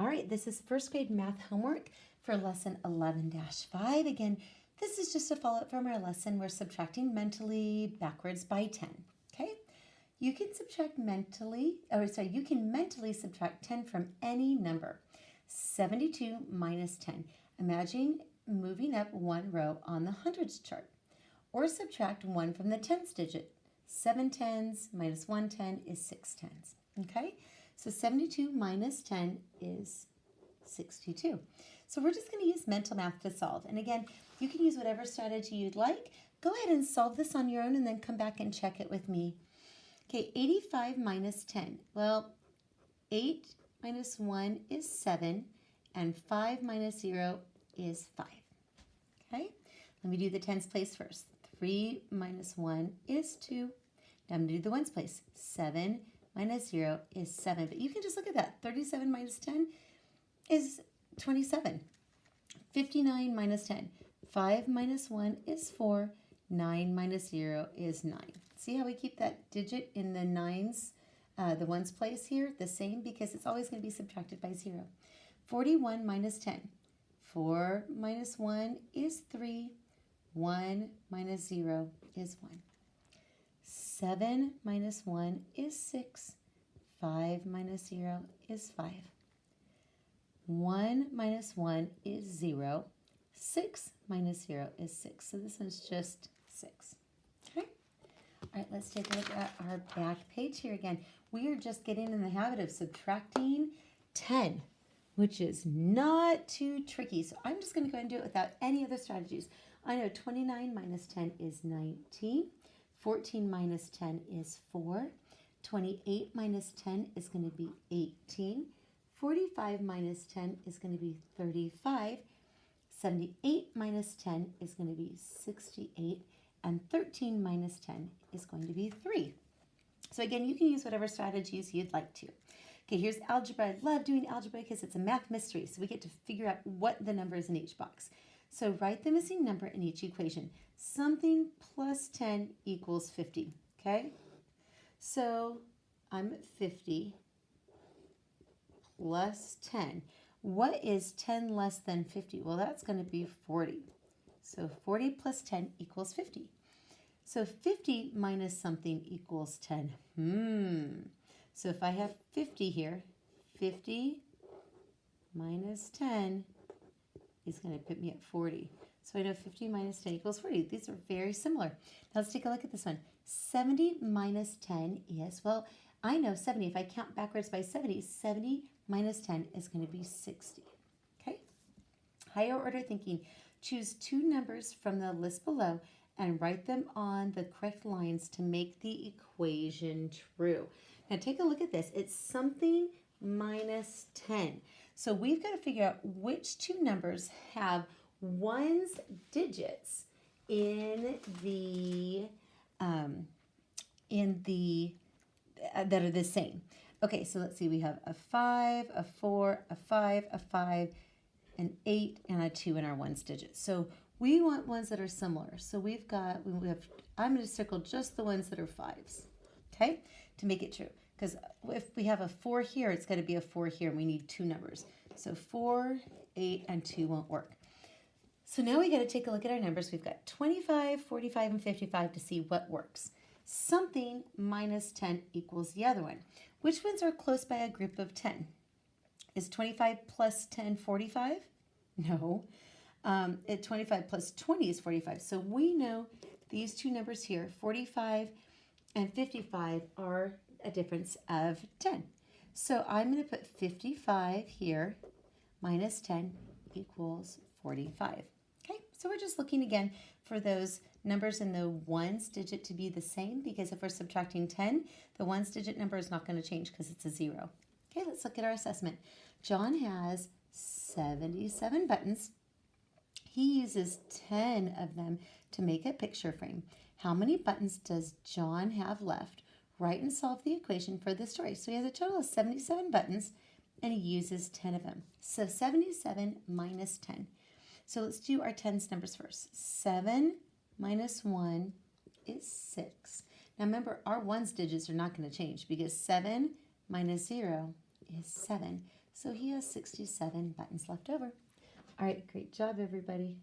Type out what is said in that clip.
All right, this is first grade math homework for lesson 11-5. Again, this is just a follow-up from our lesson. We're subtracting mentally backwards by 10, okay? You can you can mentally subtract 10 from any number. 72 minus 10. Imagine moving up one row on the hundreds chart. Or subtract 1 from the tens digit. 7 tens minus 1 10 is 6 tens, okay? So 72 minus 10 is 62. So we're just going to use mental math to solve. And again, you can use whatever strategy you'd like. Go ahead and solve this on your own and then come back and check it with me. Okay, 85 minus 10. Well, 8 minus 1 is 7, and 5 minus 0 is 5. Okay, let me do the tens place first. 3 minus 1 is 2. Now I'm going to do the ones place. 7 minus 0 is 7. But you can just look at that. 37 minus 10 is 27. 59 minus 10. 5 minus 1 is 4. 9 minus 0 is 9. See how we keep that digit in the nines, the ones place here, the same, because it's always going to be subtracted by 0. 41 minus 10. 4 minus 1 is 3. 1 minus 0 is 1. 7 minus 1 is 6. 5 minus 0 is 5. 1 minus 1 is 0. 6 minus 0 is 6. So this one's just 6. Okay? All right, let's take a look at our back page here again. We are just getting in the habit of subtracting 10, which is not too tricky. So I'm just going to go ahead and do it without any other strategies. I know 29 minus 10 is 19. 14 minus 10 is 4. 28 minus 10 is going to be 18. 45 minus 10 is going to be 35. 78 minus 10 is going to be 68. And 13 minus 10 is going to be 3. So again, you can use whatever strategies you'd like to. Okay, here's algebra. I love doing algebra because it's a math mystery. So we get to figure out what the number is in each box. So write the missing number in each equation. Something plus 10 equals 50, okay? So I'm at 50 plus 10. What is 10 less than 50? Well, that's going to be 40. So 40 plus 10 equals 50. So 50 minus something equals 10. So if I have 50 here, 50 minus 10 is going to put me at 40. So I know 50 minus 10 equals 40. These are very similar. Now let's take a look at this one. 70 minus 10 is, well, I know 70. If I count backwards by 70, 70 minus 10 is going to be 60. Okay? Higher order thinking. Choose two numbers from the list below and write them on the correct lines to make the equation true. Now take a look at this. It's something minus 10. So we've got to figure out which two numbers have ones digits in the that are the same. Okay, so let's see. We have a 5, a 4, a 5, a 5, an 8, and a 2 in our ones digits. So we want ones that are similar. So I'm going to circle just the ones that are 5s, okay, to make it true. Because if we have a 4 here, it's going to be a 4 here, and we need two numbers. So 4, 8, and 2 won't work. So now we got to take a look at our numbers. We've got 25, 45, and 55 to see what works. Something minus 10 equals the other one. Which ones are close by a group of 10? Is 25 plus 10 45? No. 25 plus 20 is 45. So we know these two numbers here, 45 and 55, are a difference of 10. So I'm going to put 55 here minus 10 equals 45. Okay, so we're just looking again for those numbers in the ones digit to be the same, because if we're subtracting 10, the ones digit number is not going to change because it's a 0. Okay, let's look at our assessment. John has 77 buttons. He uses 10 of them to make a picture frame. How many buttons does John have left? Write and solve the equation for this story. So he has a total of 77 buttons, and he uses 10 of them. So 77 minus 10. So let's do our tens numbers first. 7 minus 1 is 6. Now remember, our ones digits are not going to change because 7 minus 0 is 7. So he has 67 buttons left over. All right, great job, everybody.